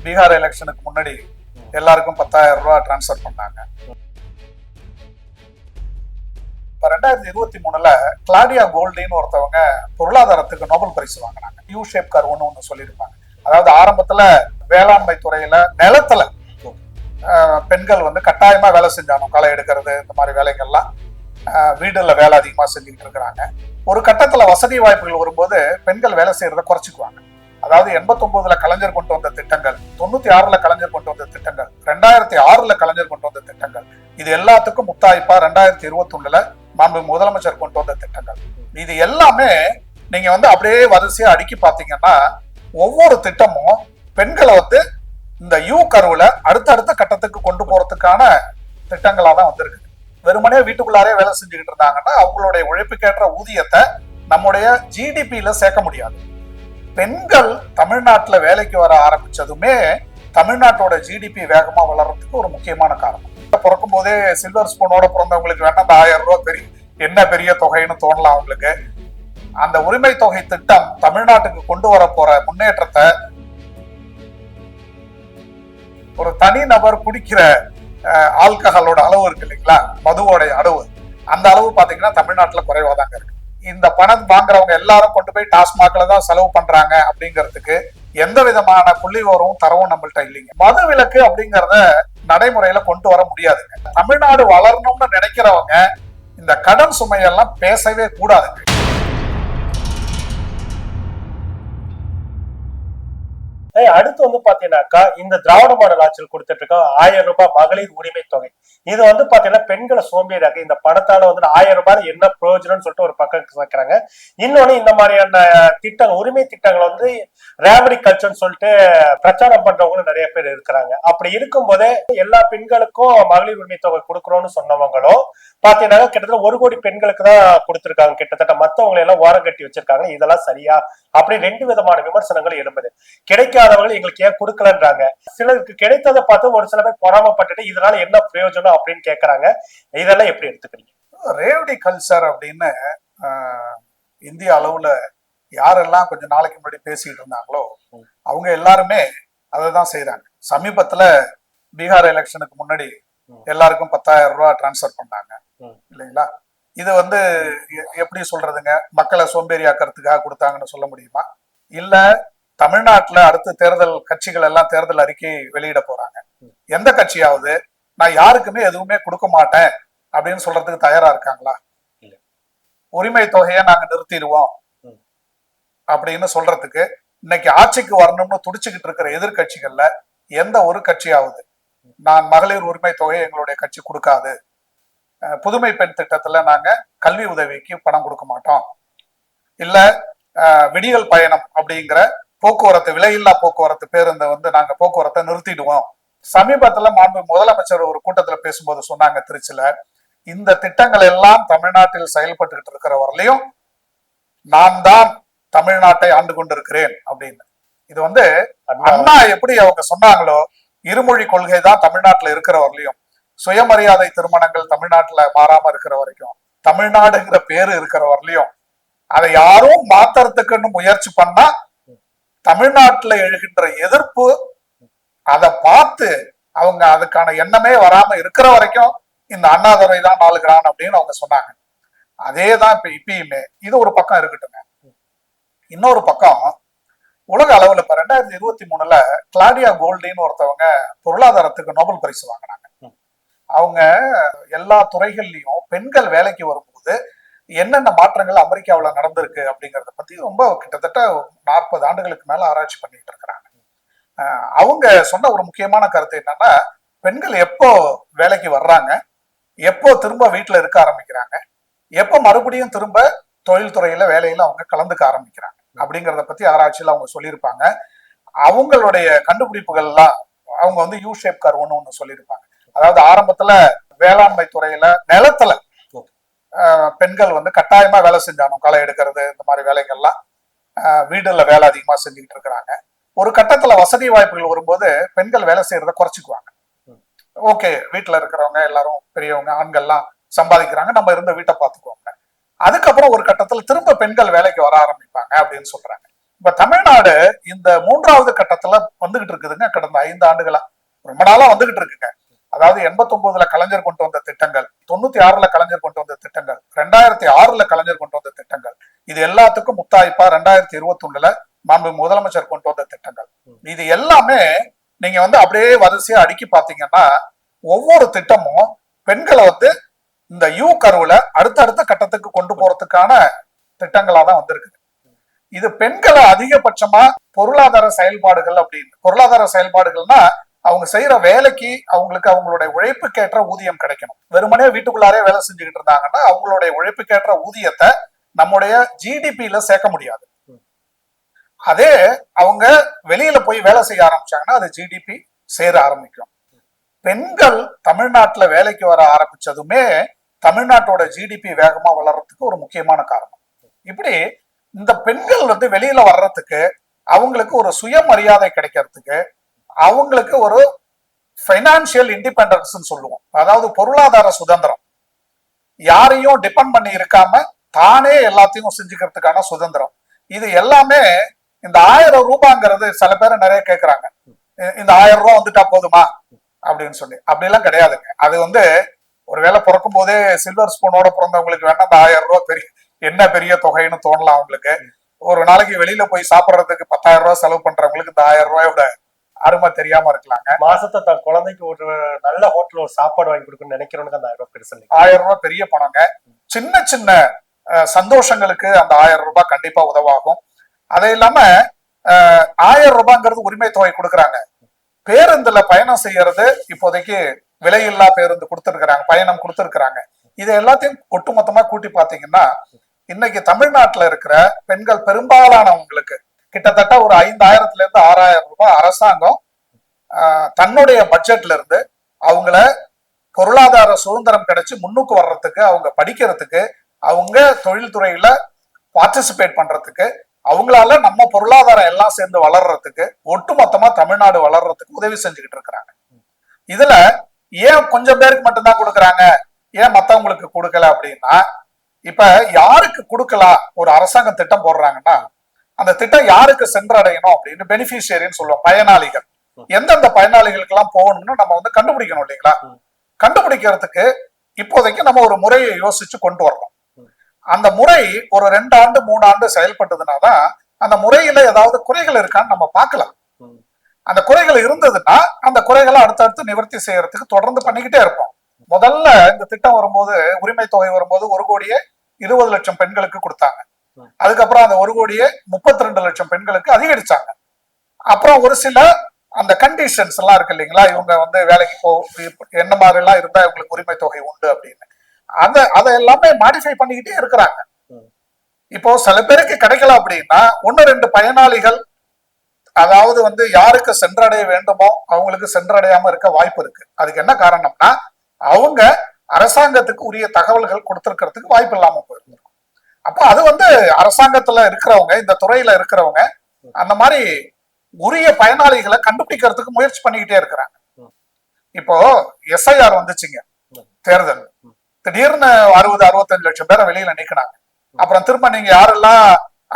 பீகார் எலெக்ஷனுக்கு முன்னாடி எல்லாருக்கும் 10,000 ரூபாய் டிரான்ஸ்ஃபர் பண்ணாங்க. இப்ப 2023 கிளாடியா கோல்டின்னு ஒருத்தவங்க பொருளாதாரத்துக்கு நோபல் பரிசு வாங்கினாங்க. யூ ஷேப் கர் ஒண்ணு சொல்லியிருப்பாங்க. அதாவது ஆரம்பத்துல வேளாண்மை துறையில நிலத்துல பெண்கள் வந்து கட்டாயமா வேலை செஞ்சாலும் களை எடுக்கிறது இந்த மாதிரி வேலைகள்லாம் வீடுல வேலை அதிகமா செஞ்சுக்கிட்டு இருக்கிறாங்க. ஒரு கட்டத்துல வசதி வாய்ப்புகள் வரும்போது பெண்கள் வேலை செய்யறத குறைச்சிக்குவாங்க. அதாவது 89 கலைஞர் கொண்டு வந்த திட்டங்கள், 96 கலைஞர் கொண்டு வந்த திட்டங்கள், 2006 கலைஞர் கொண்டு வந்த திட்டங்கள், இது எல்லாத்துக்கும் முத்தாய்ப்பா 2021 மாண்பு முதலமைச்சர் கொண்டு வந்த திட்டங்கள். இது எல்லாமே நீங்க வந்து அப்படியே வரிசையா அடுக்கி பாத்தீங்கன்னா ஒவ்வொரு திட்டமும் பெண்களை வந்து இந்த யூ கர்வுல அடுத்தடுத்த கட்டத்துக்கு கொண்டு போறதுக்கான திட்டங்களா தான் வந்திருக்கு. வெறுமனே வீட்டுக்குள்ளாரே வேலை செஞ்சுக்கிட்டு இருந்தாங்கன்னா அவங்களுடைய உழைப்புக்கேற்ற ஊதியத்தை நம்முடைய ஜிடிபியில சேர்க்க முடியாது. பெண்கள் தமிழ்நாட்டுல வேலைக்கு வர ஆரம்பிச்சதுமே தமிழ்நாட்டோட ஜிடிபி வேகமா வளர்றதுக்கு ஒரு முக்கியமான காரணம். பிறக்கும் போதே சில்வர் ஸ்பூனோட பிறந்தவங்களுக்கு வேணா அந்த 1000 ரூபாய் என்ன பெரிய தொகைன்னு தோணலாம் அவங்களுக்கு. அந்த உரிமை தொகை திட்டம் தமிழ்நாட்டுக்கு கொண்டு வர போற முன்னேற்றத்தை, ஒரு தனி நபர் குடிக்கிற ஆல்கஹாலோட அளவு இருக்கு இல்லைங்களா, மதுவோட அளவு, அந்த அளவு பாத்தீங்கன்னா தமிழ்நாட்டுல குறைவா தாங்க இருக்கு. இந்த பணம் வாங்குறவங்க எல்லாரும் கொண்டு போய் டாஸ்மாக்ல தான் செலவு பண்றாங்க அப்படிங்கிறதுக்கு எந்த விதமான புள்ளி விவரமும் தரவும் நம்மள்ட்ட இல்லைங்க. மது விலக்கு அப்படிங்கறத நடைமுறையில கொண்டு வர முடியாதுங்க. தமிழ்நாடு வளரணும்னு நினைக்கிறவங்க இந்த கடன் சுமையெல்லாம் பேசவே கூடாதுங்க. அடுத்து வந்து பாத்தீங்கன்னாக்கா இந்த திராவிட மாடல் ஆட்சியில் கொடுத்துட்டு இருக்க 1000 ரூபாய் மகளிர் உரிமை தொகை, இது வந்து பாத்தீங்கன்னா பெண்களை சோம்பேறியாக்க இந்த பணத்தால வந்து 1000 ரூபாய் என்ன பிரயோஜனம்னு சொல்லிட்டு ஒரு பக்கம் வைக்கிறாங்க. இன்னொன்னு இந்த மாதிரியான திட்டங்கள், உரிமை திட்டங்களை வந்து ரேவடி கல்ச்சர்னு சொல்லிட்டு பிரச்சாரம் பண்றவங்களும் நிறைய பேர் இருக்கிறாங்க. அப்படி இருக்கும் போதே எல்லா பெண்களுக்கும் மகளிர் உரிமை தொகை கொடுக்குறோம்னு சொன்னவங்களும் பாத்தீங்கன்னா கிட்டத்தட்ட 1 கோடி பெண்களுக்கு தான் கொடுத்திருக்காங்க. கிட்டத்தட்ட மத்தவங்களை எல்லாம் ஓரம் கட்டி வச்சிருக்காங்க. இதெல்லாம் சரியா அப்படி 2 விதமான விமர்சனங்கள் எழும்புது. கிடைக்காதவர்கள் எங்களுக்கு ஏன் கொடுக்கலன்றாங்க. சிலருக்கு கிடைத்ததை பார்த்து ஒரு சில பேர் பொறாமப்பட்டுட்டு இதனால என்ன பிரயோஜனம் அப்படின்னு கேட்கறாங்க. இதெல்லாம் எப்படி எடுத்துக்கிறீங்க? ரேவடி கல்ச்சர் அப்படின்னு இந்திய அளவுல யாரெல்லாம் கொஞ்ச நாளைக்கு முன்னாடி பேசிட்டு இருந்தாங்களோ அவங்க எல்லாருமே அதைதான் செய்யறாங்க. சமீபத்துல பீகார் எலெக்ஷனுக்கு முன்னாடி எல்லாருக்கும் 10,000 ரூபாய் டிரான்ஸ்ஃபர் பண்ணாங்க இல்லைங்களா. இது வந்து எப்படி சொல்றதுங்க, மக்களை சோம்பேறி ஆக்கிறதுக்காக கொடுத்தாங்கன்னு சொல்ல முடியுமா? இல்ல தமிழ்நாட்டுல அடுத்த தேர்தல் கட்சிகள் எல்லாம் தேர்தல் அறிக்கை வெளியிட போறாங்க. எந்த கட்சியாவது நான் யாருக்குமே எதுவுமே கொடுக்க மாட்டேன் அப்படின்னு சொல்றதுக்கு தயாரா இருக்காங்களா? உரிமை தொகையை நாங்க நிறுத்திடுவோம் அப்படின்னு சொல்றதுக்கு இன்னைக்கு ஆட்சிக்கு வரணும்னு துடிச்சுக்கிட்டு இருக்கிற எதிர்கட்சிகள்ல எந்த ஒரு கட்சியாவது நான் மகளிர் உரிமை தொகையை எங்களுடைய கட்சி கொடுக்காது, புதுமை பெண் திட்டத்துல நாங்க கல்வி உதவிக்கு பணம் கொடுக்க மாட்டோம், இல்ல விடியல் பயணம் அப்படிங்கிற போக்குவரத்து விலையில்லா போக்குவரத்து பேருந்தை வந்து நாங்க போக்குவரத்தை நிறுத்திடுவோம். சமீபத்துல மாண்பு முதலமைச்சர் ஒரு கூட்டத்துல பேசும்போது சொன்னாங்க திருச்சியில, இந்த திட்டங்கள் எல்லாம் தமிழ்நாட்டில் செயல்பட்டுக்கிட்டு இருக்கிற வரலையும் நான் தான் தமிழ்நாட்டை ஆண்டு கொண்டிருக்கிறேன் அப்படின்னு. இது வந்து அண்ணா எப்படி அவங்க சொன்னாங்களோ இருமொழி கொள்கை தான் தமிழ்நாட்டுல இருக்கிற வரலையும், சுயமரியாதை திருமணங்கள் தமிழ்நாட்டுல மாறாம இருக்கிற வரைக்கும், தமிழ்நாடுங்கிற பேரு இருக்கிற வரலையும், அதை யாரும் மாத்துறதுக்குன்னு முயற்சி பண்ணா தமிழ்நாட்டுல எழுகின்ற எதிர்ப்பு அதை பார்த்து அவங்க அதுக்கான எண்ணமே வராம இருக்கிற வரைக்கும் இந்த அண்ணாதுரை தான் 4 கிரான் அப்படின்னு அவங்க சொன்னாங்க. அதேதான் இப்ப இப்பயுமே. இது ஒரு பக்கம் இருக்கட்டுங்க. இன்னொரு பக்கம் உலக அளவுல இப்ப 2023 கிளாடியா கோல்டின்னு ஒருத்தவங்க பொருளாதாரத்துக்கு நோபல் பரிசு வாங்கினாங்க. அவங்க எல்லா துறைகள்லயும் பெண்கள் வேலைக்கு வரும்போது என்னென்ன மாற்றங்கள் அமெரிக்காவில் நடந்திருக்கு அப்படிங்கறத பத்தி ரொம்ப கிட்டத்தட்ட 40 ஆண்டுகளுக்கு மேல ஆராய்ச்சி பண்ணிட்டு இருக்கிறாங்க. அவங்க சொன்ன ஒரு முக்கியமான கருத்து என்னன்னா, பெண்கள் எப்போ வேலைக்கு வர்றாங்க, எப்போ திரும்ப வீட்டுல இருக்க ஆரம்பிக்கிறாங்க, எப்போ மறுபடியும் திரும்ப தொழில்துறையில வேலையில அவங்க கலந்துக்க ஆரம்பிக்கிறாங்க அப்படிங்கறத பத்தி ஆராய்ச்சியில அவங்க சொல்லியிருப்பாங்க. அவங்களுடைய கண்டுபிடிப்புகள் எல்லாம் அவங்க வந்து யூ ஷேப் கர் ஒண்ணு சொல்லியிருப்பாங்க. அதாவது ஆரம்பத்துல வேளாண்மை துறையில நிலத்துல பெண்கள் வந்து கட்டாயமா வேலை செஞ்சாலும் களை எடுக்கிறது இந்த மாதிரி வேலைகள்லாம் வீடுல வேலை அதிகமா செஞ்சுக்கிட்டு இருக்கிறாங்க. ஒரு கட்டத்துல வசதி வாய்ப்புகள் வரும்போது பெண்கள் வேலை செய்யறத குறைச்சிக்குவாங்க. ஓகே, வீட்டுல இருக்கிறவங்க எல்லாரும் பெரியவங்க ஆண்கள்லாம் சம்பாதிக்கிறாங்க, நம்ம இருந்த வீட்டை பார்த்துக்குவாங்க. அதுக்கப்புறம் ஒரு கட்டத்துல திரும்ப பெண்கள் வேலைக்கு வர ஆரம்பிப்பாங்க அப்படின்னு சொல்றாங்க. இப்ப தமிழ்நாடு இந்த 3வது கட்டத்துல வந்துகிட்டு இருக்குதுங்க. கடந்த 5 ஆண்டுகளா ரொம்ப நாளா வந்துகிட்டு இருக்குங்க. அதாவது 89ல கலைஞர் கொண்டு வந்த திட்டங்கள், 96ல கலைஞர் கொண்டு வந்த திட்டங்கள், 2006ல கலைஞர் கொண்டு வந்த திட்டங்கள், இது எல்லாத்துக்கும் முத்தாய்ப்பா 2021ல மாண்பு முதலமைச்சர் கொண்டு வந்த திட்டங்கள். இது எல்லாமே நீங்க அப்படியே வரிசையா அடுக்கி பாத்தீங்கன்னா ஒவ்வொரு திட்டமும் பெண்களை இந்த யூ கர்வ்ல அடுத்தடுத்த கட்டத்துக்கு கொண்டு போறதுக்கான திட்டங்களா தான் வந்திருக்குது. இது பெண்களை அதிகபட்சமா பொருளாதார செயல்பாடுகள் அப்படின்னு, பொருளாதார செயல்பாடுகள்னா அவங்க செய்யற வேலைக்கு அவங்களுக்கு அவங்களுடைய உழைப்புக்கேற்ற ஊதியம் கிடைக்கணும். வெறுமனே வீட்டுக்குள்ளாரே வேலை செஞ்சுக்கிட்டு இருந்தாங்கன்னா அவங்களுடைய உழைப்புக்கேற்ற ஊதியத்தை நம்முடைய ஜிடிபியில சேர்க்க முடியாது. அதே அவங்க வெளியில போய் வேலை செய்ய ஆரம்பிச்சாங்கன்னா அது ஜிடிபி சேர ஆரம்பிக்கும். பெண்கள் தமிழ்நாட்டுல வேலைக்கு வர ஆரம்பிச்சதுமே தமிழ்நாட்டோட ஜிடிபி வேகமா வளர்றதுக்கு ஒரு முக்கியமான காரணம். இப்படி இந்த பெண்கள் வெளியில வர்றதுக்கு, அவங்களுக்கு ஒரு சுயமரியாதை கிடைக்கிறதுக்கு, அவங்களுக்கு ஒரு பைனான்சியல் இண்டிபெண்டன்ஸ் சொல்லுவோம், அதாவது பொருளாதார சுதந்திரம், யாரையும் டிபெண்ட் பண்ணி இருக்காம தானே எல்லாத்தையும் செஞ்சுக்கிறதுக்கான சுதந்திரம், இது எல்லாமே இந்த 1000 ரூபாங்கிறது சில பேர் நிறைய கேட்கறாங்க. இந்த 1000 ரூபாய் வந்துட்டா போதுமா அப்படின்னு சொல்லி, அப்படி எல்லாம் கிடையாதுங்க. அது ஒருவேளை பிறக்கும் போதே சில்வர் ஸ்பூனோட பிறந்தவங்களுக்கு வேணா அந்த 1000 ரூபாய் பெரிய தொகைன்னு தோணலாம். அவங்களுக்கு ஒரு நாளைக்கு வெளியில போய் சாப்பிடுறதுக்கு 10,000 ரூபாய் செலவு பண்றவங்களுக்கு இந்த 1000 ரூபாயோட அருமை தெரியாம இருக்கலாங்க. மாசத்தை தன் குழந்தைக்கு ஒரு நல்ல ஹோட்டல் ஒரு சாப்பாடு வாங்கி கொடுக்கணும்னு நினைக்கிறவனுக்கு அந்த 1000 ரூபாய் பெருசு. 1000 ரூபாய் பெரிய பணங்க. சின்ன சின்ன சந்தோஷங்களுக்கு அந்த 1000 ரூபாய் கண்டிப்பா உதவாகும். அது இல்லாம 1000 ரூபாய்ங்கிறது உரிமை தொகை கொடுக்குறாங்க. பேருந்துல பயணம் செய்யறது இப்போதைக்கு விலையில்லா பேருந்து கொடுத்திருக்கிறாங்க, பயணம் கொடுத்திருக்கிறாங்க. இது எல்லாத்தையும் ஒட்டுமொத்தமா கூட்டி பாத்தீங்கன்னா இன்னைக்கு தமிழ்நாட்டுல இருக்கிற பெண்கள் பெரும்பாலானவங்களுக்கு கிட்டத்தட்ட ஒரு 5000 இருந்து 6000 ரூபாய் அரசாங்கம் தன்னுடைய பட்ஜெட்ல இருந்து அவங்கள பொருளாதார சுதந்திரம் கிடைச்சு முன்னுக்கு வர்றதுக்கு, அவங்க படிக்கிறதுக்கு, அவங்க தொழில்துறையில பார்ட்டிசிபேட் பண்றதுக்கு, அவங்களால நம்ம பொருளாதாரம் எல்லாம் சேர்ந்து வளர்றதுக்கு, ஒட்டுமொத்தமா தமிழ்நாடு வளர்றதுக்கு உதவி செஞ்சுக்கிட்டு இருக்கிறாங்க. இதுல ஏன் கொஞ்சம் பேருக்கு மட்டும்தான் கொடுக்குறாங்க, ஏன் மத்தவங்களுக்கு கொடுக்கல அப்படின்னா, இப்ப யாருக்கு கொடுக்கலாம் ஒரு அரசாங்கம் திட்டம் போடுறாங்கன்னா அந்த திட்டம் யாருக்கு சென்றடையணும் அப்படின்னு பெனிஃபிஷியரின்னு சொல்லுவோம், பயனாளிகள். எந்தெந்த பயனாளிகளுக்கு எல்லாம் போகணும்னு நம்ம கண்டுபிடிக்கணும் இல்லைங்களா? கண்டுபிடிக்கிறதுக்கு இப்போதைக்கு நம்ம ஒரு முறையை யோசிச்சு கொண்டு வரணும். அந்த முறை ஒரு 2 ஆண்டு 3 ஆண்டு செயல்பட்டதுனாதான் அந்த முறையில ஏதாவது குறைகள் இருக்கான்னு நம்ம பார்க்கலாம். அந்த குறைகள் இருந்ததுன்னா அந்த குறைகளை அடுத்தடுத்து நிவர்த்தி செய்யறதுக்கு தொடர்ந்து பண்ணிக்கிட்டே இருப்போம். முதல்ல இந்த திட்டம் வரும்போது, உரிமை தொகை வரும்போது 1,20,00,000 பெண்களுக்கு கொடுத்தாங்க. அதுக்கப்புறம் அந்த 1,32,00,000 பெண்களுக்கு அதிகரிச்சாங்க. அப்புறம் ஒரு சில அந்த கண்டிஷன்ஸ் எல்லாம் இருக்கு இல்லைங்களா, இவங்க வேலைக்கு என்ன மாதிரி எல்லாம் இருந்தா இவங்களுக்கு உரிமை தொகை உண்டு அப்படின்னு, அதை எல்லாமே மாடிஃபை பண்ணிக்கிட்டே இருக்கிறாங்க. இப்போ சில பேருக்கு கிடைக்கல அப்படின்னா 1-2 பயனாளிகள், அதாவது யாருக்கு சென்றடைய வேண்டுமோ அவங்களுக்கு சென்றடையாம இருக்க வாய்ப்பு இருக்கு. அதுக்கு என்ன காரணம்னா அவங்க அரசாங்கத்துக்கு உரிய தகவல்கள் கொடுத்திருக்கிறதுக்கு வாய்ப்பு இல்லாம போயிருக்கும். அப்ப அது அரசாங்கத்துல இருக்கிறவங்க, இந்த துறையில இருக்கிறவங்க அந்த மாதிரி உரிய பயனாளிகளை கண்டுபிடிக்கிறதுக்கு முயற்சி பண்ணிக்கிட்டே இருக்கிறாங்க. இப்போ எஸ்ஐஆர் வந்துச்சுங்க, தேர்தல், திடீர்னு 60-65 லட்சம் பேரை வெளியில நீக்கினாங்க. அப்புறம் திரும்ப நீங்க யாரெல்லாம்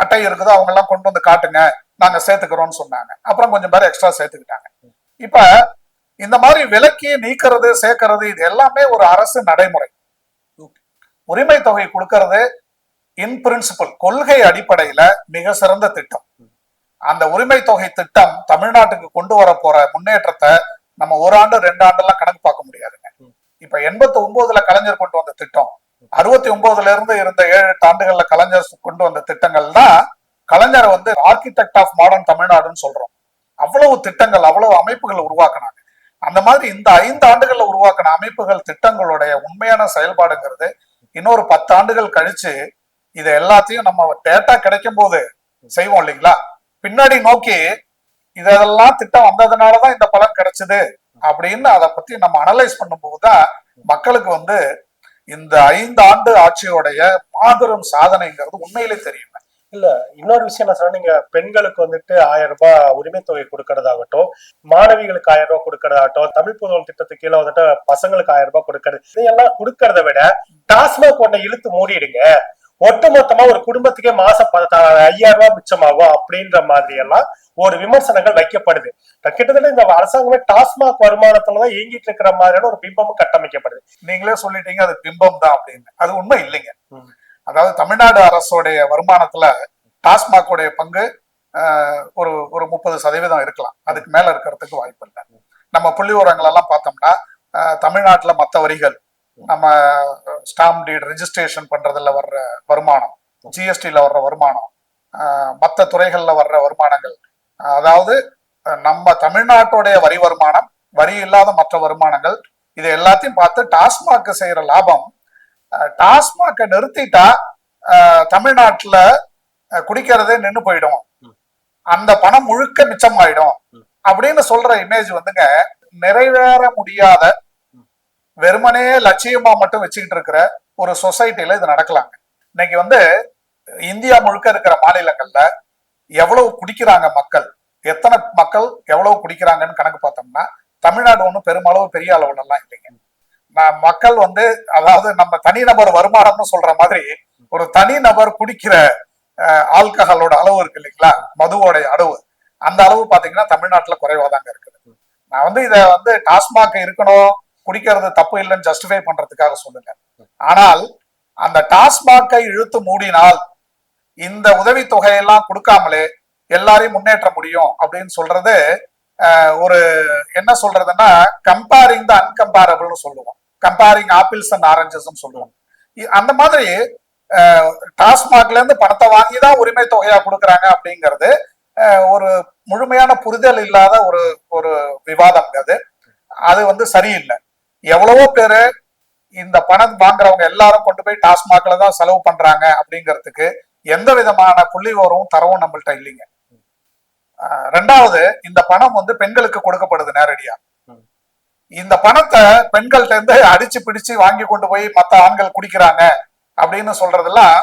அட்டை இருக்குதோ அவங்க எல்லாம் கொண்டு வந்து காட்டுங்க, நாங்க சேர்த்துக்கிறோம்னு சொன்னாங்க. அப்புறம் கொஞ்சம் பேர் எக்ஸ்ட்ரா சேர்த்துக்கிட்டாங்க. இப்ப இந்த மாதிரி விலக்கி நீக்கிறது, சேர்க்கறது, இது எல்லாமே ஒரு அரசு நடைமுறை. உரிமை தொகை கொடுக்கறது இன் பிரின்சிபல், கொள்கை அடிப்படையில மிக சிறந்த திட்டம். அந்த உரிமை தொகை திட்டம் தமிழ்நாட்டுக்கு கொண்டு வர போற முன்னேற்றத்தை நம்ம 1 ஆண்டு 2 ஆண்டெல்லாம் கணக்கு பார்க்க முடியாதுங்க. இப்ப 89ல கலைஞர் கொண்டு வந்த திட்டம், 69ல இருந்து இருந்த 7-8 ஆண்டுகள்ல கலைஞர் கொண்டு வந்த திட்டங்கள் தான் கலைஞரை ஆர்கிடெக்ட் ஆஃப் மாடர்ன் தமிழ்நாடுன்னு சொல்றோம். அவ்வளவு திட்டங்கள், அவ்வளவு அமைப்புகள் உருவாக்குனாங்க. அந்த மாதிரி இந்த 5 ஆண்டுகள்ல உருவாக்கின அமைப்புகள், திட்டங்களுடைய உண்மையான செயல்பாடுங்கிறது இன்னொரு 10 ஆண்டுகள் கழிச்சு இதை எல்லாத்தையும் நம்ம டேட்டா கிடைக்கும் போது செய்வோம் இல்லைங்களா, பின்னாடி நோக்கி இதெல்லாம் திட்டம் வந்ததுனாலதான் இந்த பலன் கிடைச்சது அப்படின்னு அதை பத்தி நம்ம அனலைஸ் பண்ணும் போதுதான் மக்களுக்கு இந்த 5 ஆண்டு ஆட்சியோடைய மாபெரும் சாதனைங்கிறது உண்மையிலே தெரியும். இல்ல, இன்னொரு விஷயம் என்ன சொன்னா, நீங்க பெண்களுக்கு 1000 ரூபாய் உரிமை தொகை கொடுக்கறதாகட்டும், மாணவிகளுக்கு 1000 ரூபாய் கொடுக்கறதாகட்டும், தமிழ் புதல் திட்டத்துக்கு கீழே பசங்களுக்கு 1000 ரூபாய் கொடுக்கறது, இதெல்லாம் கொடுக்கறத விட டாஸ்மாக் ஒன்றை இழுத்து மூடிடுங்க, ஒட்டுமொத்தமா ஒரு குடும்பத்துக்கே மாசம் 5000 ரூபாய் மிச்சமாகும் அப்படின்ற மாதிரி எல்லாம் ஒரு விமர்சனங்கள் வைக்கப்படுது. கிட்டத்தட்ட இந்த அரசாங்கமே டாஸ்மாக் வருமானத்துலதான் இயங்கிட்டு இருக்கிற மாதிரியான ஒரு பிம்பமும் கட்டமைக்கப்படுது. நீங்களே சொல்லிட்டீங்க அது பிம்பம் தான் அப்படின்னு. அது உண்மை இல்லைங்க. அதாவது தமிழ்நாடு அரசோடைய வருமானத்துல டாஸ்மாகோடைய பங்கு ஒரு ஒரு 30% இருக்கலாம். அதுக்கு மேல இருக்கிறதுக்கு வாய்ப்பு இல்லை. நம்ம புள்ளி விவரங்கள் எல்லாம் பார்த்தோம்னா தமிழ்நாட்டுல மற்ற வரிகள், நம்ம ஸ்டாம்ப் டீட் ரெஜிஸ்ட்ரேஷன் பண்றதுல வர்ற வருமானம், ஜிஎஸ்டில வர்ற வருமானம், மற்ற துறைகள்ல வர்ற வருமானங்கள், அதாவது நம்ம தமிழ்நாட்டுடைய வரி வருமானம், வரி இல்லாத மற்ற வருமானங்கள், இது எல்லாத்தையும் பார்த்து டாஸ்மாக் செய்யற லாபம், டாஸ்மாக நிறுத்திட்டா தமிழ்நாட்டுல குடிக்கிறதே நின்று போயிடும், அந்த பணம் முழுக்க மிச்சமாயிடும் அப்படின்னு சொல்ற இமேஜ் வந்துங்க நிறைவேற முடியாத, வெறுமனே லட்சியமா மட்டும் வச்சுக்கிட்டு இருக்கிற ஒரு சொசைட்டில இது நடக்கலாங்க. இன்னைக்கு வந்து இந்தியா முழுக்க இருக்கிற மாநிலங்கள்ல எவ்வளவு குடிக்கிறாங்க மக்கள், எத்தனை மக்கள் எவ்வளவு குடிக்கிறாங்கன்னு கணக்கு பார்த்தோம்னா தமிழ்நாடு ஒன்றும் பெருமளவு பெரிய அளவுல எல்லாம் இல்லைங்க. மக்கள் வந்து, அதாவது நம்ம தனிநபர் வருமானம்னு சொல்ற மாதிரி ஒரு தனிநபர் குடிக்கிற ஆல்கஹாலோட அளவு இருக்கு இல்லைங்களா, மதுவோட அளவு, அந்த அளவு பாத்தீங்கன்னா தமிழ்நாட்டுல குறைவாதாங்க இருக்குது. நான் வந்து இதை வந்து டாஸ்மாக் இருக்கணும், குடிக்கிறது தப்பு இல்லைன்னு ஜஸ்டிஃபை பண்றதுக்காக சொல்லுங்க. ஆனால் அந்த டாஸ்மாக்கை இழுத்து மூடினால் இந்த உதவி தொகையெல்லாம் கொடுக்காமலே எல்லாரையும் முன்னேற்ற முடியும் அப்படின்னு சொல்றது ஒரு என்ன சொல்றதுன்னா கம்பேரிங் த அன்கம்பேரபிள்னு சொல்லுவோம், கம்பேரிங் ஆப்பிள்ஸ் அண்ட் ஆரஞ்சஸ் சொல்லுவோம். அந்த மாதிரி டாஸ்மாக்ல இருந்து பணத்தை வாங்கிதான் உரிமை தொகையா கொடுக்குறாங்க அப்படிங்கிறது ஒரு முழுமையான புரிதல் இல்லாத ஒரு ஒரு விவாதம். அது வந்து சரியில்லை. எவ்வளவோ பேரு இந்த பணம் வாங்குறவங்க எல்லாரும் கொண்டு போய் டாஸ்மாக்ல தான் செலவு பண்றாங்க அப்படிங்கிறதுக்கு எந்த விதமான புள்ளி விவரமும் தரவும் நம்மள்ட்ட இல்லைங்க. ரெண்டாவது, இந்த பணம் வந்து பெண்களுக்கு கொடுக்கப்படுது நேரடியா. இந்த பணத்தை பெண்கள்ட்ட இருந்து அடிச்சு பிடிச்சு வாங்கி கொண்டு போய் மற்ற ஆண்கள் குடிக்கிறாங்க அப்படின்னு சொல்றதெல்லாம்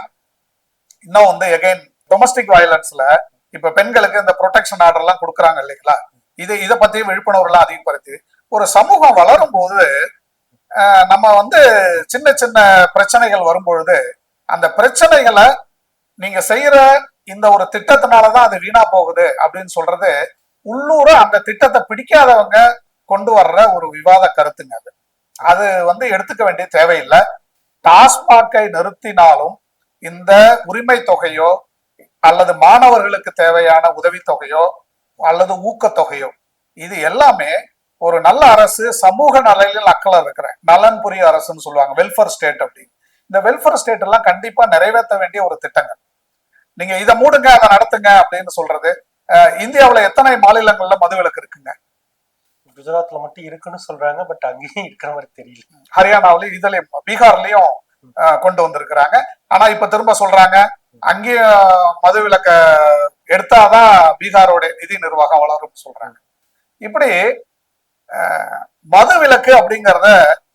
இன்னும் வந்து எகைன் டொமஸ்டிக் வயலன்ஸ்ல இப்ப பெண்களுக்கு இந்த ப்ரொடெக்ஷன் ஆர்டர் எல்லாம் கொடுக்குறாங்க இல்லைங்களா, இதை பத்தி விழிப்புணர்வு எல்லாம் அதிகப்படுத்தி ஒரு சமூகம் வளரும் போது நம்ம வந்து சின்ன சின்ன பிரச்சனைகள் வரும்பொழுது அந்த பிரச்சனைகளை நீங்க செய்யற இந்த ஒரு திட்டத்தினாலதான் அது வீணா போகுது அப்படின்னு சொல்றது உள்ளூர அந்த திட்டத்தை பிடிக்காதவங்க கொண்டு வர்ற ஒரு விவாத கருத்துங்க. அது வந்து எடுத்துக்க வேண்டிய தேவையில்லை. டாஸ்மாகை நிறுத்தினாலும் இந்த உரிமை தொகையோ அல்லது மாணவர்களுக்கு தேவையான உதவித்தொகையோ அல்லது ஊக்கத்தொகையோ இது எல்லாமே ஒரு நல்ல அரசு, சமூக நலனில் அக்கறை இருக்கிற நலன் புரிய அரசுன்னு சொல்லுவாங்க, வெல்ஃபேர் ஸ்டேட் அப்படின்னு. இந்த வெல்ஃபேர் ஸ்டேட் எல்லாம் கண்டிப்பா நிறைவேற்ற வேண்டிய ஒரு திட்டங்கள். நீங்க இதை மூடுங்க அதை நடத்துங்க அப்படின்னு சொல்றது. இந்தியாவுல எத்தனை மாநிலங்கள்ல மதுவிலக்கு இருக்குங்க? குஜராத்ல மட்டும் இருக்குன்னு சொல்றாங்க, பட் அங்கேயும் இருக்கிற மாதிரி தெரியல. ஹரியானாவிலயும் இதுலயும் பீகார்லயும் கொண்டு வந்திருக்கிறாங்க. ஆனா இப்ப திரும்ப சொல்றாங்க அங்கேயும் மதுவிலக்க எடுத்தாதான் பீகாரோட நிதி நிர்வாகம் வளரும் சொல்றாங்க. இப்படி மது விலக்கு அப்படிங்கறத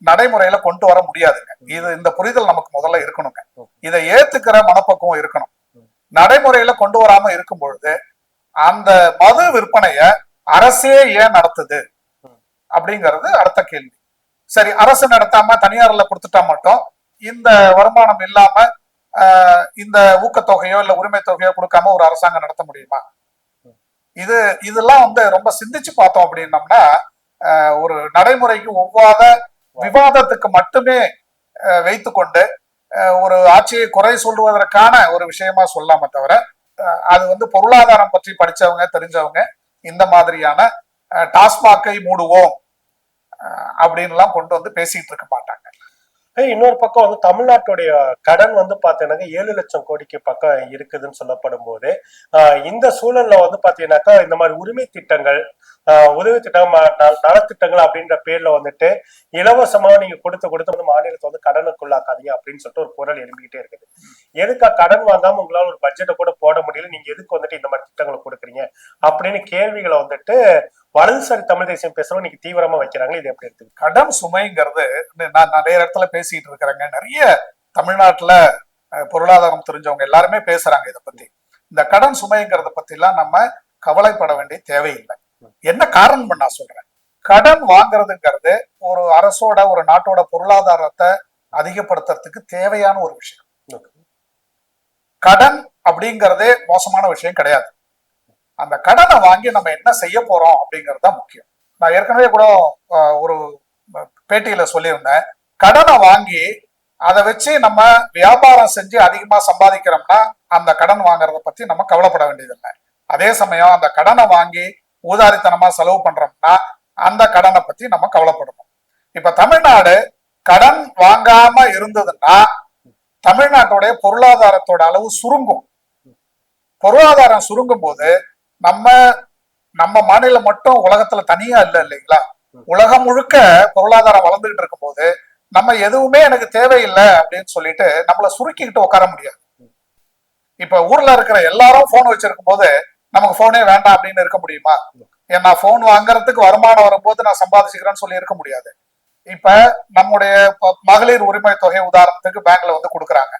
நடைமுறையில கொண்டு வர முடியாதுங்க. இந்த புரிதல் நமக்கு முதல்ல இருக்கணுங்க. இதை ஏத்துக்கிற மனப்பக்குவம் இருக்கணும். நடைமுறையில கொண்டு வராம இருக்கும் பொழுது அந்த மது விற்பனைய அரசே ஏன் நடத்துது அப்படிங்கிறது அடுத்த கேள்வி. சரி, அரசு நடத்தாம தனியார்ல கொடுத்துட்டா மட்டும் இந்த வருமானம் இல்லாம இந்த ஊக்கத்தொகையோ இல்ல உரிமை தொகையோ கொடுக்காம ஒரு அரசாங்கம் நடத்த முடியுமா? இதெல்லாம் வந்து ரொம்ப சிந்திச்சு பார்த்தோம் அப்படின்னம்னா ஒரு நடைமுறைக்கு ஒவ்வாத விவாதத்துக்கு மட்டுமே வைத்து கொண்டு ஒரு ஆட்சியை குறை சொல்வதற்கான ஒரு விஷயமா சொல்லாம தவிர அது வந்து பொருளாதாரம் பற்றி படிச்சவங்க தெரிஞ்சவங்க இந்த மாதிரியான டாஸ்மாக்கை மூடுவோம் அப்படின்லாம் கொண்டு வந்து பேசிட்டு இருக்க மாட்டாங்க. இன்னொரு பக்கம் வந்து தமிழ்நாட்டுடைய கடன் வந்து பாத்தீங்கன்னா 7 லட்சம் கோடிக்கு பக்கம் இருக்குதுன்னு சொல்லப்படும் போது இந்த சூழல்ல வந்து பாத்தீங்கன்னாக்கா இந்த மாதிரி உரிமை திட்டங்கள், உதவி திட்டம், நலத்திட்டங்கள் அப்படின்ற பேர்ல வந்துட்டு இலவசமா நீங்க கொடுத்து வந்து மாநிலத்தை வந்து கடனுக்குள்ளாக்காதீங்க அப்படின்னு சொல்லிட்டு ஒரு குரல் எழும்பிக்கிட்டே இருக்குது. எதுக்கா கடன் வாங்காம உங்களால ஒரு பட்ஜெட்டை கூட போட முடியல, நீங்க எதுக்கு வந்துட்டு இந்த மாதிரி திட்டங்களை கொடுக்குறீங்க அப்படின்னு கேள்விகளை வந்துட்டு வலதுசாரி தமிழ் தேசியம் பேசுறவங்க இன்னைக்கு தீவிரமா வைக்கிறாங்க. இது எப்படி இருக்கு? கடன் சுமைங்கிறது நான் நிறைய இடத்துல பேசிட்டு இருக்கிறேங்க. நிறைய தமிழ்நாட்டுல பொருளாதாரம் தெரிஞ்சவங்க எல்லாருமே பேசுறாங்க இதை பத்தி. இந்த கடன் சுமைங்கிறத பத்தி எல்லாம் நம்ம கவலைப்பட வேண்டிய தேவையில்லை. என்ன காரணம் நான் சொல்றேன், கடன் வாங்குறதுங்கிறது ஒரு அரசோட ஒரு நாட்டோட பொருளாதாரத்தை அதிகப்படுத்துறதுக்கு தேவையான ஒரு விஷயம். கடன் அப்படிங்கறதே மோசமான விஷயம் கிடையாது. அந்த கடனை வாங்கி நம்ம என்ன செய்ய போறோம் அப்படிங்கிறது தான் முக்கியம். நான் ஏற்கனவே கூட ஒரு பேட்டியில சொல்லியிருந்தேன், கடனை வாங்கி அதை வச்சு நம்ம வியாபாரம் செஞ்சு அதிகமா சம்பாதிக்கிறோம்னா அந்த கடன் வாங்குறத பத்தி நம்ம கவலைப்பட வேண்டியதில்லை. அதே சமயம் அந்த கடனை வாங்கி ஊதாரித்தனமா செலவு பண்றோம்னா அந்த கடனை பத்தி நம்ம கவலைப்படணும். இப்ப தமிழ்நாடு கடன் வாங்காம இருந்ததுன்னா தமிழ்நாட்டுடைய பொருளாதாரத்தோட அளவு சுருங்கும். பொருளாதாரம் சுருங்கும் போது நம்ம நம்ம மாநிலம் மட்டும் உலகத்துல தனியா இல்லை இல்லைங்களா, உலகம் முழுக்க பொருளாதாரம் வளர்ந்துகிட்டு இருக்கும் போது நம்ம எதுவுமே எனக்கு தேவையில்லை அப்படின்னு சொல்லிட்டு நம்மள சுருக்கிக்கிட்டு உட்கார முடியாது. இப்ப ஊர்ல இருக்கிற எல்லாரும் போன் வச்சிருக்கும் போது நமக்கு போனே வேண்டாம் அப்படின்னு இருக்க முடியுமா? ஏன்னா போன் வாங்குறதுக்கு வருமானம் வரும்போது நான் சம்பாதிச்சுக்கிறேன்னு சொல்லி இருக்க முடியாது. இப்ப நம்முடைய மகளிர் உரிமை தொகை உதாரணத்துக்கு பேங்க்ல வந்து கொடுக்குறாங்க.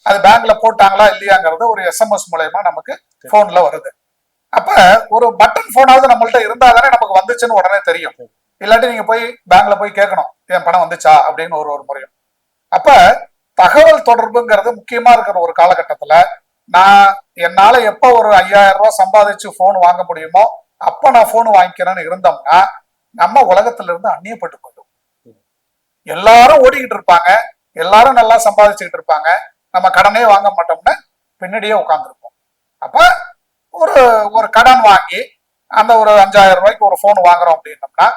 அது பேங்க்ல போட்டாங்களா இல்லையாங்கிறது ஒரு எஸ்எம்எஸ் மூலயமா நமக்கு போன்ல வருது. அப்ப ஒரு பட்டன் போனாவது நம்மள்ட்ட இருந்தா தானே நமக்கு வந்துச்சுன்னு உடனே தெரியும். இல்லாட்டி நீங்க போய் பேங்க்ல போய் கேட்கணும் என் பணம் வந்துச்சா அப்படின்னு ஒரு முறையும். அப்ப தகவல் தொடர்புங்கிறது முக்கியமா இருக்கிற ஒரு காலகட்டத்துல நான் என்னால எப்ப ஒரு 5000 ரூபாய் சம்பாதிச்சு போன் வாங்க முடியுமோ அப்ப நான் போன் வாங்கிக்கிறேன்னு இருந்தோம்னா நம்ம உலகத்துல இருந்து அந்நியப்பட்டு போயிடும். எல்லாரும் ஓடிக்கிட்டு இருப்பாங்க, எல்லாரும் நல்லா சம்பாதிச்சுக்கிட்டு இருப்பாங்க, நம்ம கடனே வாங்க மாட்டோம்னு பின்னாடியே உட்கார்ந்துருப்போம். அப்ப ஒரு ஒரு கடன் வாங்கி அந்த ஒரு 5000 ரூபாய்க்கு ஒரு போன் வாங்குறோம் அப்படின்னோம்னா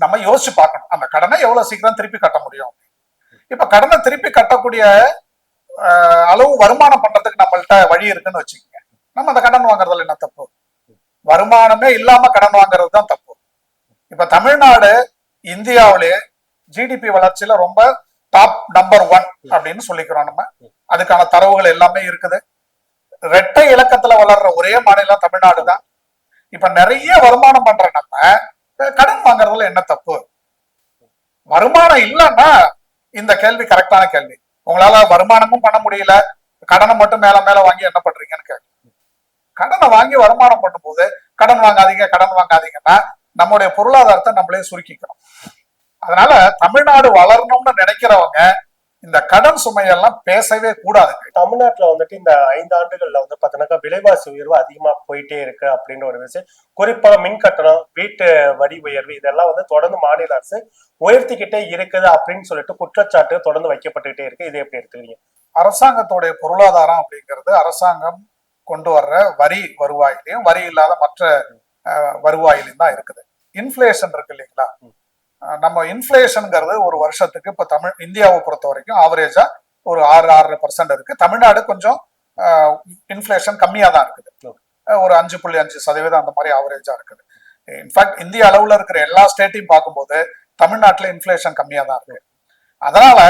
நம்ம யோசிச்சு பார்க்கணும் அந்த கடனை எவ்வளவு சீக்கிரம் திருப்பி கட்ட முடியும். இப்ப கடனை திருப்பி கட்டக்கூடிய அளவு வருமானம் பண்றதுக்கு நம்மள்ட்ட வழி இருக்குன்னு வச்சுக்கோங்க. நம்ம அந்த கடன் வாங்குறதுல என்ன தப்பு? வருமானமே இல்லாம கடன் வாங்குறது தான் தப்பு. இப்ப தமிழ்நாடு இந்தியாவிலே ஜிடிபி வளர்ச்சியில ரொம்ப டாப் நம்பர் 1 அப்படின்னு சொல்லிக்கிறோம் நம்ம. அதுக்கான தரவுகள் எல்லாமே இருக்குது. இரட்டை இலக்கத்துல வளர்ற ஒரே மாநிலம் தமிழ்நாடு தான். இப்ப நிறைய வருமானம் பண்ற நம்ம கடன் வாங்குறதுல என்ன தப்பு? வருமானம் இல்லைன்னா இந்த கேள்வி கரெக்டான கேள்வி. உங்களால வருமானமும் பண்ண முடியல, கடனை மட்டும் மேல மேல வாங்கி என்ன பண்றீங்கன்னு கேள்வி. கடனை வாங்கி வருமானம் பண்ணும்போது கடன் வாங்காதீங்கன்னா நம்முடைய பொருளாதாரத்தை நம்மளே சுருக்கிக்கிறோம். அதனால தமிழ்நாடு வளரணும்னு நினைக்கிறவங்க இந்த கடன் சுமையெல்லாம் பேசவே கூடாது. தமிழ்நாட்டுல வந்துட்டு இந்த 5 ஆண்டுகள்ல வந்து பாத்தீங்கன்னா விலைவாசி உயர்வு அதிகமா போயிட்டே இருக்கு அப்படின்னு ஒரு விஷயம். குறிப்பா மின் கட்டணம், வீட்டு வரி உயர்வு இதெல்லாம் வந்து தொடர்ந்து மாநில அரசு உயர்த்திக்கிட்டே இருக்குது அப்படின்னு சொல்லிட்டு குற்றச்சாட்டு தொடர்ந்து வைக்கப்பட்டுக்கிட்டே இருக்கு. இதை எப்படி எடுத்துக்கிறீங்க? அரசாங்கத்துடைய பொருளாதாரம் அப்படிங்கிறது அரசாங்கம் கொண்டு வர்ற வரி வருவாயிலையும் வரி இல்லாத மற்ற வருவாயிலையும் தான் இருக்குது. இன்ஃபிளேஷன் இருக்கு இல்லைங்களா, நம்ம இன்ஃபிளேஷன்ங்கிறது ஒரு வருஷத்துக்கு இப்ப இந்தியாவை பொறுத்த வரைக்கும் ஆவரேஜா ஒரு 6-6.5% இருக்கு. தமிழ்நாடு கொஞ்சம் இன்ஃபிளேஷன் கம்மியா தான் இருக்குது, ஒரு 5.5% அந்த மாதிரி ஆவரேஜா இருக்குது. இன்ஃபேக்ட் இந்திய அளவுல இருக்கிற எல்லா ஸ்டேட்டையும் பார்க்கும்போது தமிழ்நாட்டுல இன்ஃபிளேஷன் கம்மியா தான் இருக்கு. அதனால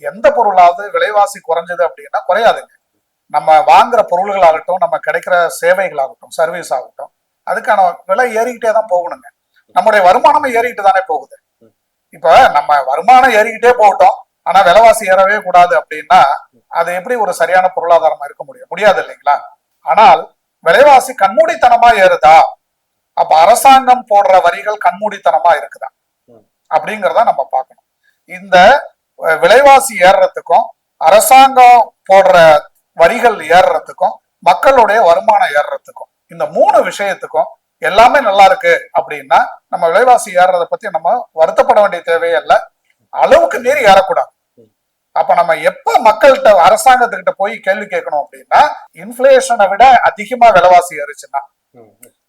எந்த பொருளாவது விலைவாசி குறைஞ்சது அப்படின்னா குறையாதுங்க. நம்ம வாங்குற பொருள்களாகட்டும், நம்ம கிடைக்கிற சேவைகளாகட்டும், சர்வீஸ் ஆகட்டும், அதுக்கான விலை ஏறிக்கிட்டே தான் போகணுங்க. நம்முடைய வருமானமும் ஏறிக்கிட்டு தானே போகுது. இப்ப நம்ம வருமானம் ஏறிக்கிட்டே போகட்டும், ஆனா விலைவாசி ஏறவே கூடாது அப்படின்னா அது எப்படி ஒரு சரியான பொருளாதாரமா இருக்க முடியாது இல்லைங்களா? ஆனால் விலைவாசி கண்மூடித்தனமா ஏறுதா, அப்ப அரசாங்கம் போடுற வரிகள் கண்மூடித்தனமா இருக்குதா அப்படிங்கிறத நம்ம பார்க்கணும். இந்த விலைவாசி ஏறுறதுக்கும் அரசாங்கம் போடுற வரிகள் ஏறுறதுக்கும் மக்களுடைய வருமானம் ஏறுறதுக்கும் இந்த 3 விஷயத்துக்கும் எல்லாமே நல்லா இருக்கு அப்படின்னா நம்ம விலைவாசி ஏறுறதை பத்தி நம்ம வருத்தப்பட வேண்டிய தேவையே இல்லை. அளவுக்கு மீறி ஏறக்கூடாது. அப்ப நம்ம எப்ப மக்கள்கிட்ட அரசாங்கத்துக்கிட்ட போய் கேள்வி கேட்கணும் அப்படின்னா இன்ஃபிளேஷனை விட அதிகமா விலைவாசி ஏறிச்சுன்னா,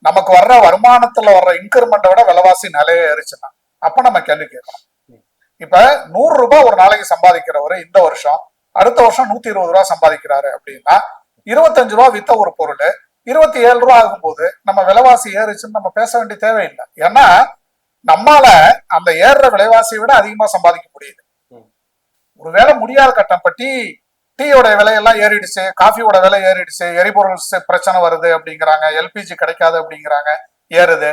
நமக்கு வர்ற வருமானத்துல வர்ற இன்கிரிமெண்ட்டை விட விலைவாசி நிலைய ஏறிச்சுன்னா அப்ப நம்ம கேள்வி கேட்கணும். இப்ப 100 ரூபாய் ஒரு நாளைக்கு சம்பாதிக்கிறவரு இந்த வருஷம் அடுத்த வருஷம் 120 ரூபாய் சம்பாதிக்கிறாரு அப்படின்னா 25 ரூபாய் வித்த ஒரு பொருள் 27 ரூபாய் ஆகும்போது நம்ம விலைவாசி ஏறிச்சுன்னு நம்ம பேச வேண்டிய தேவையில்லை. ஏன்னா நம்மால அந்த ஏறுற விலைவாசியை விட அதிகமா சம்பாதிக்க முடியுது. ஒருவேளை முடியாத கட்டம், இப்ப டீயோட விலையெல்லாம் ஏறிடுச்சு, காஃபியோட விலை ஏறிடுச்சு, எரிபொருள் பிரச்சனை வருது அப்படிங்கிறாங்க, எல்பிஜி கிடைக்காது அப்படிங்கிறாங்க, ஏறுது.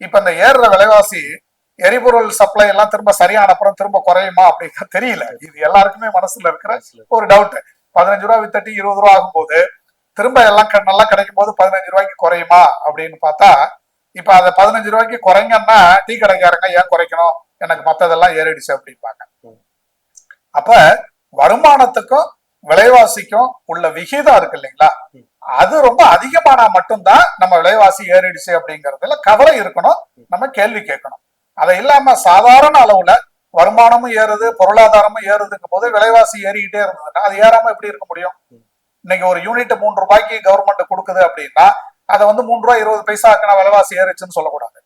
இப்ப இந்த ஏறுற விலைவாசி எரிபொருள் சப்ளை எல்லாம் திரும்ப சரியான அப்புறம் திரும்ப குறையுமா அப்படிங்கிற தெரியல. இது எல்லாருக்குமே மனசுல இருக்கிற ஒரு டவுட். 15 ரூபாய் வித்த டீ 20 ரூபாய் ஆகும்போது திரும்ப எல்லாம் நல்லா கிடைக்கும் போது 15 ரூபாய்க்கு குறையுமா அப்படின்னு பார்த்தா இப்ப அதை 15 ரூபாய்க்கு குறைங்கன்னா டீ கடைக்காரங்க ஏன் குறைக்கணும், எனக்கு மத்ததெல்லாம் ஏறிடுச்சு அப்படிம்பாங்க. அப்ப வருமானத்துக்கும் விலைவாசிக்கும் உள்ள விகிதம் இருக்கு இல்லைங்களா, அது ரொம்ப அதிகமானா மட்டும்தான் நம்ம விலைவாசி ஏறிடுச்சு அப்படிங்கறதுல கவலை இருக்கணும், நம்ம கேள்வி கேட்கணும். அதை இல்லாம சாதாரண அளவுல வருமானமும் ஏறுது, பொருளாதாரமும் ஏறுதுங்கும் போது விலைவாசி ஏறிக்கிட்டே இருந்ததுன்னா அது ஏறாம எப்படி இருக்க முடியும்? இன்னைக்கு ஒரு யூனிட் 3 ரூபாய்க்கு கவர்மெண்ட் கொடுக்குது அப்படின்னா அதை வந்து 3 ரூபாய் 20 பைசா ஆக்கினா விலைவாசி ஏறிச்சுன்னு சொல்லக்கூடாது.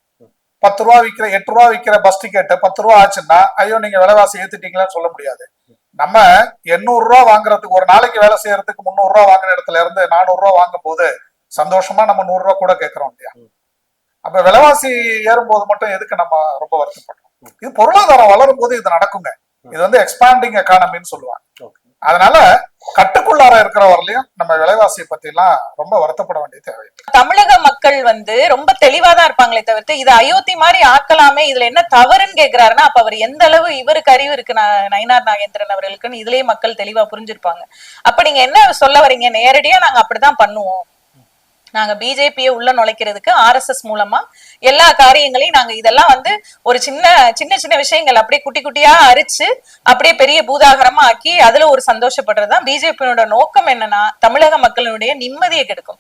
10 ரூபா விற்கிற 8 ரூபா விற்கிற பஸ் டிக்கெட் 10 ரூபா ஆச்சுன்னா ஐயோ நீங்க விலைவாசி ஏத்துட்டீங்களான்னு சொல்ல முடியாது. நம்ம 800 ரூபா வாங்குறதுக்கு, ஒரு நாளைக்கு வேலை செய்யறதுக்கு 300 ரூபா வாங்குற இடத்துல இருந்து 400 ரூபா வாங்கும் போது சந்தோஷமா நம்ம 100 ரூபா கூட கேட்கிறோம் இல்லையா? அப்ப விலைவாசி ஏறும்போது மட்டும் எதுக்கு நம்ம ரொம்ப வருத்தப்படுறோம்? இது பொருளாதாரம் வளரும் போது இது நடக்குங்க. இது வந்து எக்ஸ்பாண்டிங் எக்கானமின்னு சொல்லுவாங்க. அதனால கட்டுக்குள்ளார இருக்கிற வரலையும் நம்ம விலைவாசியை பத்தி எல்லாம் ரொம்ப வருத்தப்பட வேண்டிய தேவை. தமிழக மக்கள் வந்து ரொம்ப தெளிவாதான் இருப்பாங்களே தவிர்த்து இது அயோத்தி மாதிரி ஆக்கலாமே, இதுல என்ன தவறுன்னு கேக்குறாருன்னா அப்ப அவர் எந்த அளவு இவருக்கு அறிவு இருக்கு நயினார் நாகேந்திரன் அவர்களுக்குன்னு இதுலயே மக்கள் தெளிவா புரிஞ்சிருப்பாங்க. அப்ப நீங்க என்ன சொல்ல வரீங்க? நேரடியா நாங்க அப்படிதான் பண்ணுவோம், நாங்க பிஜேபியை உள்ள நுழைக்கிறதுக்கு RSS மூலமா எல்லா காரியங்களையும் நாங்க இதெல்லாம் வந்து ஒரு சின்ன சின்ன விஷயங்கள் அப்படியே குட்டி குட்டியா அரிச்சு அப்படியே பெரிய பூதாகரமா ஆக்கி அதுல ஒரு சந்தோஷப்படுறதுதான் பிஜேபியோட நோக்கம். என்னன்னா தமிழக மக்களுடைய நிம்மதியை கெடுக்கும்.